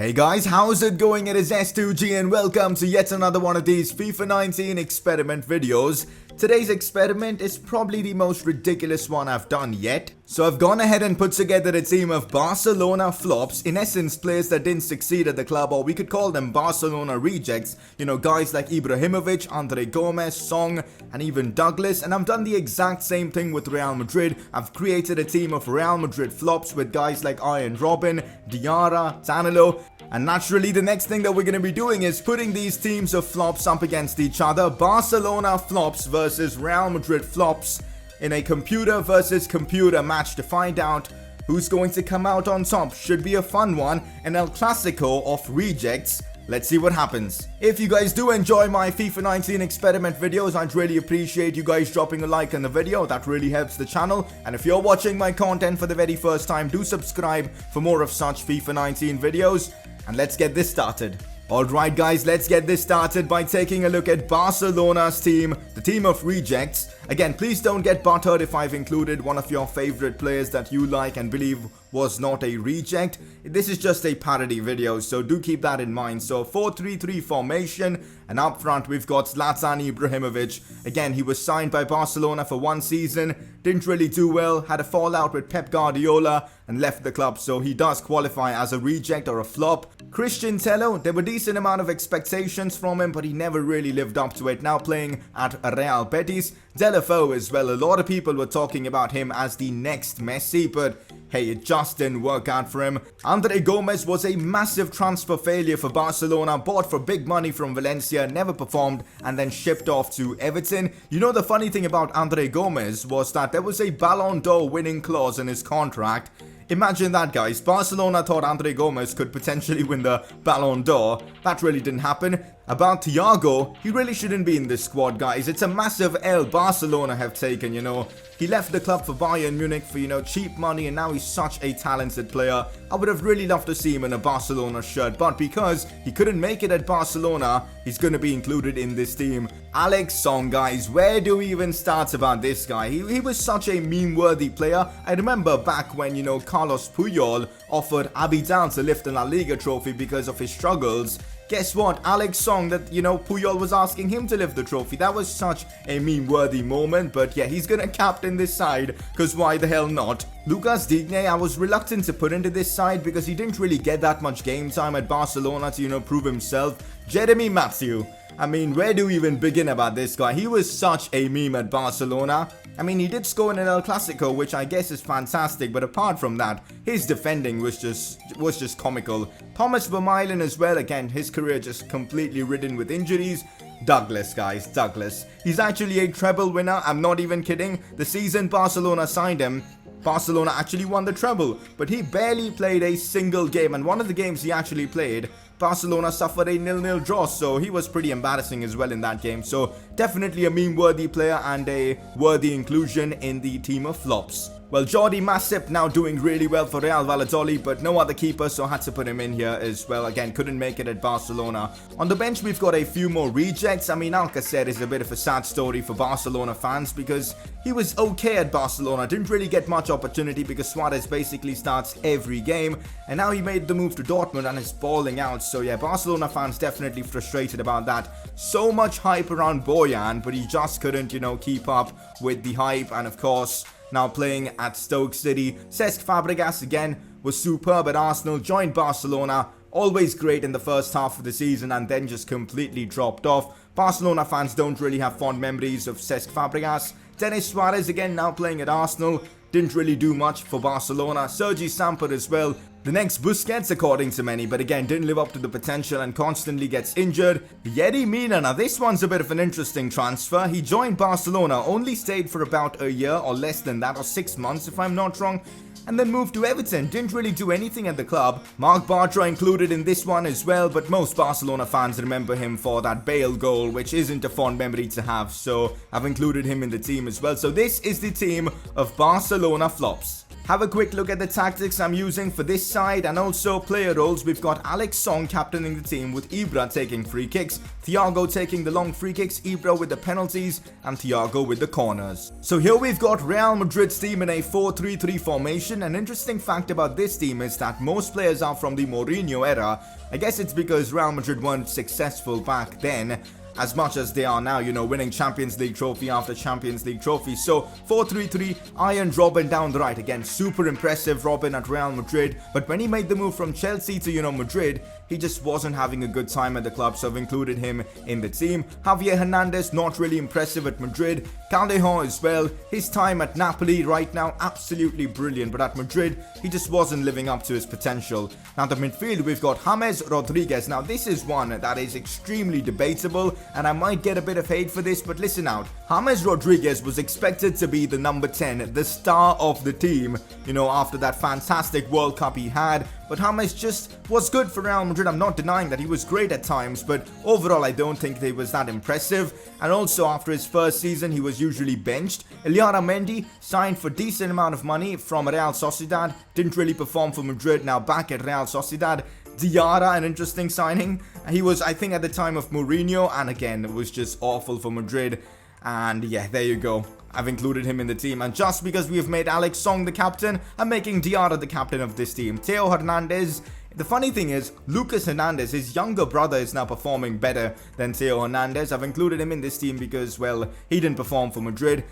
Hey guys, how's it going? It is S2G and welcome to yet another one of these FIFA 19 experiment videos. Today's experiment is probably the most ridiculous one I've done yet. So I've gone ahead and put together a team of Barcelona flops, in essence players that didn't succeed at the club, or we could call them Barcelona rejects. You know, guys like Ibrahimovic, Andre Gomez, Song and even Douglas. And I've done the exact same thing with Real Madrid. I've created a team of Real Madrid flops with guys like Arjen Robben, Diarra, Danilo. And naturally the next thing that we're going to be doing is putting these teams of flops up against each other. Barcelona flops versus Real Madrid flops in a computer versus computer match to find out who's going to come out on top. Should be a fun one, an El Clasico of rejects. Let's see what happens. If you guys do enjoy my FIFA 19 experiment videos, I'd really appreciate you guys dropping a like on the video. That really helps the channel. And if you're watching my content for the very first time, do subscribe for more of such FIFA 19 videos. And let's get this started. Alright guys, let's get this started by taking a look at Barcelona's team, the team of rejects. Again, please don't get butthurt if I've included one of your favorite players that you like and believe was not a reject. This is just a parody video, so do keep that in mind. So 4-3-3 formation, and up front we've got Zlatan Ibrahimovic. Again, he was signed by Barcelona for one season, didn't really do well, had a fallout with Pep Guardiola and left the club, so he does qualify as a reject or a flop. Christian Tello, there were decent amount of expectations from him, but he never really lived up to it, now playing at Real Betis. Delafeu as well, a lot of people were talking about him as the next Messi, but hey, it just didn't work out for him. Andre Gomez was a massive transfer failure for Barcelona, bought for big money from Valencia, never performed, and then shipped off to Everton. You know, the funny thing about Andre Gomez was that there was a Ballon d'Or winning clause in his contract. Imagine that, guys. Barcelona thought Andre Gomez could potentially win the Ballon d'Or. That really didn't happen. About Thiago, he really shouldn't be in this squad, guys. It's a massive L Barcelona have taken, you know. He left the club for Bayern Munich for, cheap money, and now he's such a talented player. I would have really loved to see him in a Barcelona shirt, but because he couldn't make it at Barcelona, he's going to be included in this team. Alex Song, guys, where do we even start about this guy? He was such a meme-worthy player. I remember back when, Carlos Puyol offered Abidal to lift the La Liga trophy because of his struggles. Guess what? Alex Song, that, Puyol was asking him to lift the trophy. That was such a meme-worthy moment. But yeah, he's gonna captain this side, because why the hell not? Lucas Digne, I was reluctant to put into this side because he didn't really get that much game time at Barcelona to, prove himself. Jeremy Matthew. I mean, where do we even begin about this guy? He was such a meme at Barcelona. I mean, he did score in an El Clasico, which I guess is fantastic, but apart from that, his defending was just comical. Thomas Vermaelen as well, again, his career just completely ridden with injuries. Douglas, guys, Douglas. He's actually a treble winner, I'm not even kidding. The season Barcelona signed him, Barcelona actually won the treble, but he barely played a single game, and one of the games he actually played, Barcelona suffered a 0-0 draw, so he was pretty embarrassing as well in that game. So definitely a meme-worthy player and a worthy inclusion in the team of flops. Well, Jordi Masip now doing really well for Real Valladolid, but no other keeper, so had to put him in here as well. Again, couldn't make it at Barcelona. On the bench, we've got a few more rejects. I mean, Alcacer is a bit of a sad story for Barcelona fans because he was okay at Barcelona. Didn't really get much opportunity because Suarez basically starts every game. And now he made the move to Dortmund and is balling out. So yeah, Barcelona fans definitely frustrated about that. So much hype around Boyan, but he just couldn't, keep up with the hype. And of course, now playing at Stoke City. Cesc Fabregas again was superb at Arsenal, joined Barcelona, always great in the first half of the season and then just completely dropped off. Barcelona fans don't really have fond memories of Cesc Fabregas. Denis Suarez again now playing at Arsenal, didn't really do much for Barcelona. Sergi Samper as well. The next Busquets according to many, but again didn't live up to the potential and constantly gets injured. Yerry Mina, now this one's a bit of an interesting transfer. He joined Barcelona, only stayed for about a year or less than that, or 6 months if I'm not wrong, and then moved to Everton. Didn't really do anything at the club. Marc Bartra included in this one as well, but most Barcelona fans remember him for that Bale goal, which isn't a fond memory to have, so I've included him in the team as well. So this is the team of Barcelona flops. Have a quick look at the tactics I'm using for this side and also player roles. We've got Alex Song captaining the team with Ibra taking free kicks, Thiago taking the long free kicks, Ibra with the penalties and Thiago with the corners. So here we've got Real Madrid's team in a 4-3-3 formation. An interesting fact about this team is that most players are from the Mourinho era. I guess it's because Real Madrid weren't successful back then as much as they are now, you know, winning Champions League trophy after Champions League trophy. So 4-3-3, Iron Robin down the right. Again, super impressive Robin at Real Madrid. But when he made the move from Chelsea to, you know, Madrid, he just wasn't having a good time at the club, so I've included him in the team. Javier Hernandez, not really impressive at Madrid. Caldejon as well. His time at Napoli right now, absolutely brilliant. But at Madrid, he just wasn't living up to his potential. Now, the midfield, we've got Hummus Rodriguez. Now, this is one that is extremely debatable, and I might get a bit of hate for this, but listen out. Hummus Rodriguez was expected to be the number 10, the star of the team, you know, after that fantastic World Cup he had. But Hummus just was good for Real Madrid. I'm not denying that he was great at times, but overall I don't think he was that impressive. And also after his first season, he was usually benched. Ibrahimovic signed for decent amount of money from Real Sociedad. Didn't really perform for Madrid, now back at Real Sociedad. Diarra, an interesting signing. He was, I think, at the time of Mourinho, and again, it was just awful for Madrid. And yeah, there you go. I've included him in the team, and just because we have made Alex Song the captain, I'm making Diarra the captain of this team. Theo Hernandez. The funny thing is, Lucas Hernandez, his younger brother, is now performing better than Theo Hernandez. I've included him in this team because, well, he didn't perform for Madrid.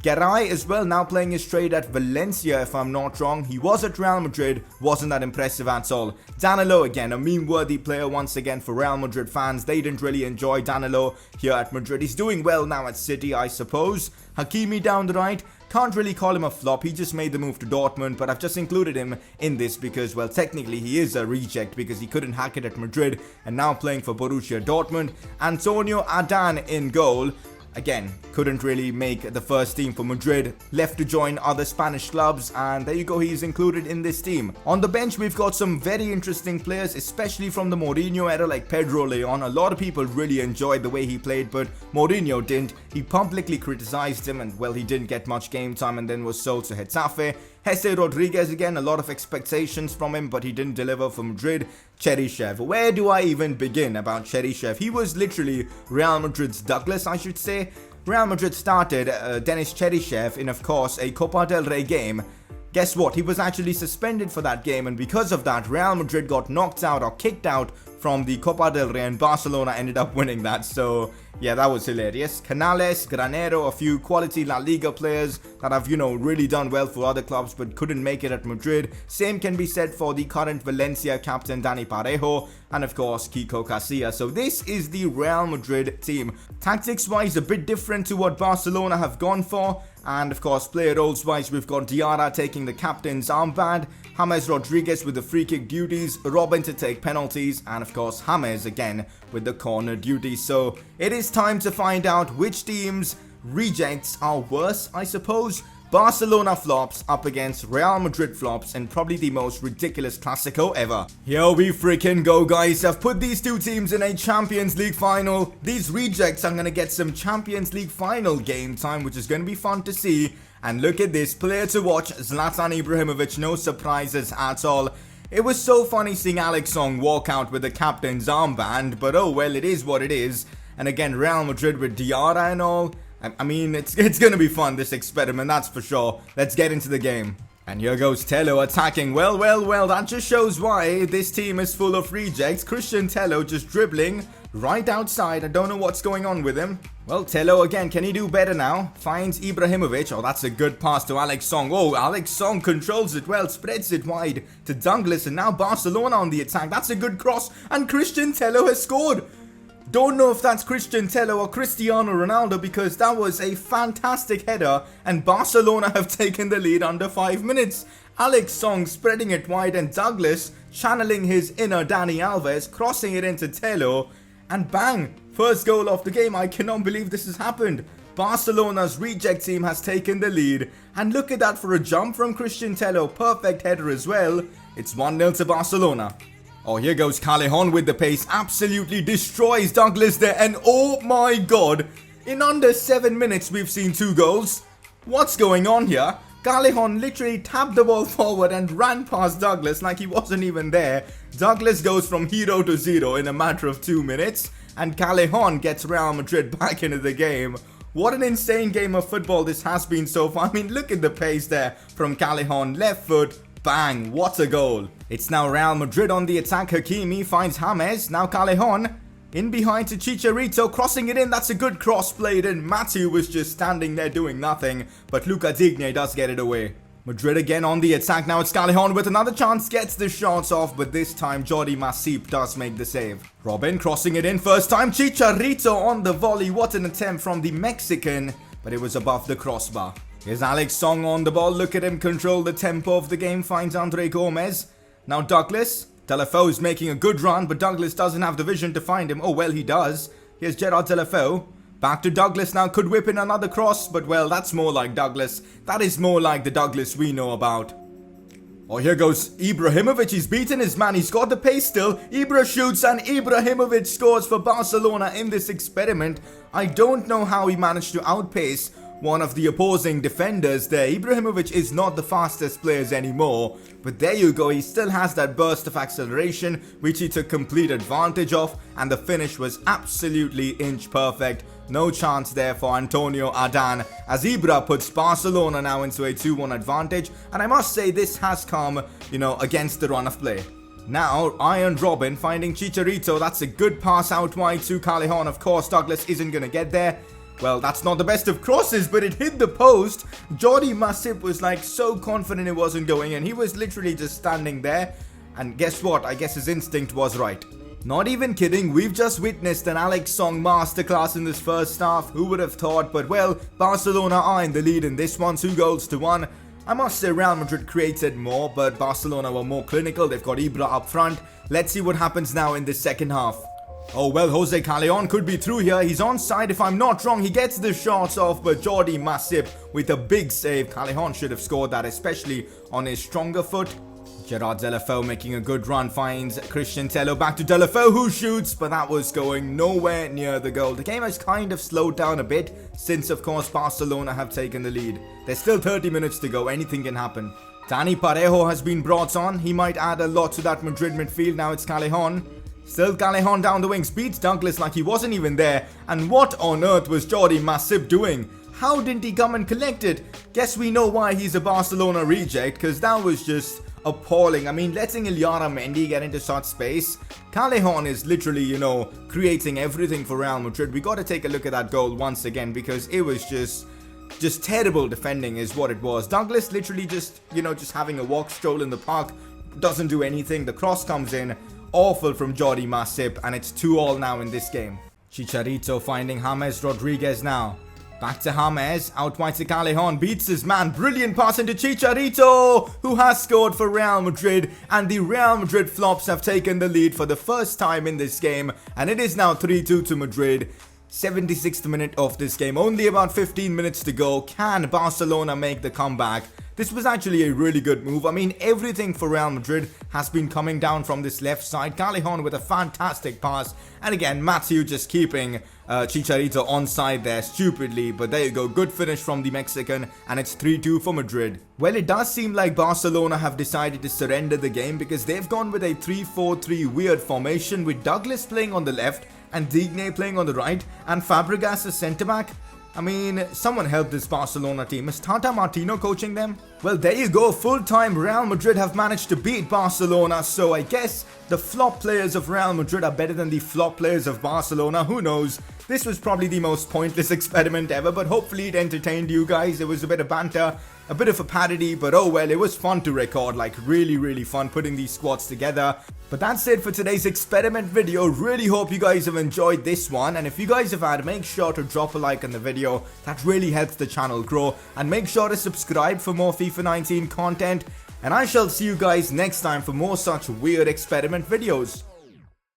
Garay as well, now playing his trade at Valencia, if I'm not wrong. He was at Real Madrid, wasn't that impressive at all. Danilo, again, a meme-worthy player once again for Real Madrid fans. They didn't really enjoy Danilo here at Madrid. He's doing well now at City, I suppose. Hakimi down the right. Can't really call him a flop, he just made the move to Dortmund, but I've just included him in this because, well, technically he is a reject because he couldn't hack it at Madrid and now playing for Borussia Dortmund. Antonio Adan in goal. Again, couldn't really make the first team for Madrid, left to join other Spanish clubs, and there you go, he's included in this team. On the bench, we've got some very interesting players, especially from the Mourinho era, like Pedro Leon. A lot of people really enjoyed the way he played, but Mourinho didn't. He publicly criticized him, and well, he didn't get much game time and then was sold to Getafe. Hummus Rodriguez, again, a lot of expectations from him, but he didn't deliver for Madrid. Cheryshev. Where do I even begin about Cheryshev? He was literally Real Madrid's Douglas, I should say. Real Madrid started Denis Cheryshev in, of course, a Copa del Rey game. Guess what? He was actually suspended for that game, and because of that, Real Madrid got knocked out or kicked out from the Copa del Rey, and Barcelona ended up winning that. So yeah, that was hilarious. Canales, Granero, a few quality La Liga players that have, you know, really done well for other clubs but couldn't make it at Madrid. Same can be said for the current Valencia captain Dani Parejo and of course Kiko Casillas. So this is the Real Madrid team. Tactics wise, a bit different to what Barcelona have gone for. And of course, player roles wise, we've got Diarra taking the captain's armband, Hummus Rodriguez with the free kick duties, Robin to take penalties, and of course Hummus again with the corner duties. So it is time to find out which team's rejects are worse, I suppose. Barcelona flops up against Real Madrid flops and probably the most ridiculous Clasico ever. Here we freaking go, guys. I've put these two teams in a Champions League final. These rejects are going to get some Champions League final game time, which is going to be fun to see. And look at this, player to watch, Zlatan Ibrahimovic, no surprises at all. It was so funny seeing Alex Song walk out with the captain's armband, but oh well, it is what it is. And again, Real Madrid with Diarra and all. I mean, it's gonna be fun, this experiment, that's for sure. Let's get into the game. And here goes Tello attacking. Well, that just shows why this team is full of rejects. Christian Tello just dribbling right outside. I don't know what's going on with him. Well, Tello again, can he do better now? Finds Ibrahimovic. Oh, that's a good pass to Alex Song. Oh, Alex Song controls it well, spreads it wide to Douglas, and now Barcelona on the attack. That's a good cross, and Christian Tello has scored. Don't know if that's Christian Tello or Cristiano Ronaldo because that was a fantastic header and Barcelona have taken the lead under 5 minutes. Alex Song spreading it wide and Douglas channeling his inner Dani Alves, crossing it into Tello, and bang! First goal of the game. I cannot believe this has happened. Barcelona's reject team has taken the lead, and look at that for a jump from Christian Tello. Perfect header as well. It's 1-0 to Barcelona. Oh, here goes Callejon with the pace. Absolutely destroys Douglas there. And oh my god, in under 7 minutes we've seen 2 goals. What's going on here? Callejon literally tapped the ball forward and ran past Douglas like he wasn't even there. Douglas goes from hero to zero in a matter of 2 minutes, and Callejon gets Real Madrid back into the game. What an insane game of football this has been so far. I mean, look at the pace there from Callejon. Left foot, bang, what a goal. It's now Real Madrid on the attack. Hakimi finds James. Now Callejon in behind to Chicharito, crossing it in. That's a good cross played in. Matthew was just standing there doing nothing, but Luca Digne does get it away. Madrid again on the attack. Now it's Callejon with another chance, gets the shots off, but this time Jordi Masip does make the save. Robin crossing it in, first time Chicharito on the volley. What an attempt from the Mexican, but it was above the crossbar. Here's Alex Song on the ball. Look at him control the tempo of the game. Finds Andre Gomez. Now Douglas. Deulofeu is making a good run, but Douglas doesn't have the vision to find him. Oh, well, he does. Here's Gerard Deulofeu. Back to Douglas now. Could whip in another cross, but well, that's more like Douglas. That is more like the Douglas we know about. Oh, here goes Ibrahimovic. He's beaten his man. He's got the pace still. Ibra shoots and Ibrahimovic scores for Barcelona in this experiment. I don't know how he managed to outpace one of the opposing defenders there. Ibrahimovic is not the fastest players anymore, but there you go. He still has that burst of acceleration, which he took complete advantage of, and the finish was absolutely inch perfect. No chance there for Antonio Adan, as Ibra puts Barcelona now into a 2-1 advantage, and I must say this has come, against the run of play. Now, Iron Robin finding Chicharito. That's a good pass out wide to Callejon. Of course, Douglas isn't going to get there. Well, that's not the best of crosses, but it hit the post. Jordi Masip was like so confident it wasn't going in. He was literally just standing there. And guess what? I guess his instinct was right. Not even kidding, we've just witnessed an Alex Song masterclass in this first half. Who would have thought? But well, Barcelona are in the lead in this one, 2-1. I must say Real Madrid created more, but Barcelona were more clinical. They've got Ibra up front. Let's see what happens now in the second half. Oh well, Jose Callejon could be through here. He's onside if I'm not wrong. He gets the shots off, but Jordi Masip with a big save. Callejon should have scored that, especially on his stronger foot. Gerard Deulofeu making a good run, finds Christian Tello. Back to Deulofeu, who shoots, but that was going nowhere near the goal. The game has kind of slowed down a bit since, of course, Barcelona have taken the lead. There's still 30 minutes to go. Anything can happen. Dani Parejo has been brought on. He might add a lot to that Madrid midfield. Now it's Callejon. Still Callejon down the wings, beats Douglas like he wasn't even there. And what on earth was Jordi Masip doing? How didn't he come and collect it? Guess we know why he's a Barcelona reject, because that was just appalling. I mean, letting Ilyara Mendy get into such space. Callejon is literally, creating everything for Real Madrid. We got to take a look at that goal once again, because it was just terrible defending is what it was. Douglas literally just having a walk stroll in the park. Doesn't do anything. The cross comes in. Awful from Jordi Masip, and it's 2-2 now in this game. Chicharito finding Hummus Rodriguez now. Back to James, out wide to Callejon, beats his man, brilliant pass into Chicharito, who has scored for Real Madrid, and the Real Madrid flops have taken the lead for the first time in this game, and it is now 3-2 to Madrid. 76th minute of this game, only about 15 minutes to go. Can Barcelona make the comeback? This was actually a really good move. I mean, everything for Real Madrid has been coming down from this left side. Callejon with a fantastic pass. And again, Matthew just keeping Chicharito onside there stupidly. But there you go. Good finish from the Mexican. And it's 3-2 for Madrid. Well, it does seem like Barcelona have decided to surrender the game, because they've gone with a 3-4-3 weird formation with Douglas playing on the left and Digne playing on the right and Fabregas as centre-back. I mean, someone help this Barcelona team. Is Tata Martino coaching them? Well, there you go. Full-time Real Madrid have managed to beat Barcelona. So I guess the flop players of Real Madrid are better than the flop players of Barcelona. Who knows? This was probably the most pointless experiment ever, but hopefully it entertained you guys. It was a bit of banter, a bit of a parody, but oh well, it was fun to record. Like really fun putting these squads together. But that's it for today's experiment video. Really hope you guys have enjoyed this one, and if you guys have had, make sure to drop a like on the video. That really helps the channel grow, and make sure to subscribe for more FIFA 19 content, and I shall see you guys next time for more such weird experiment videos.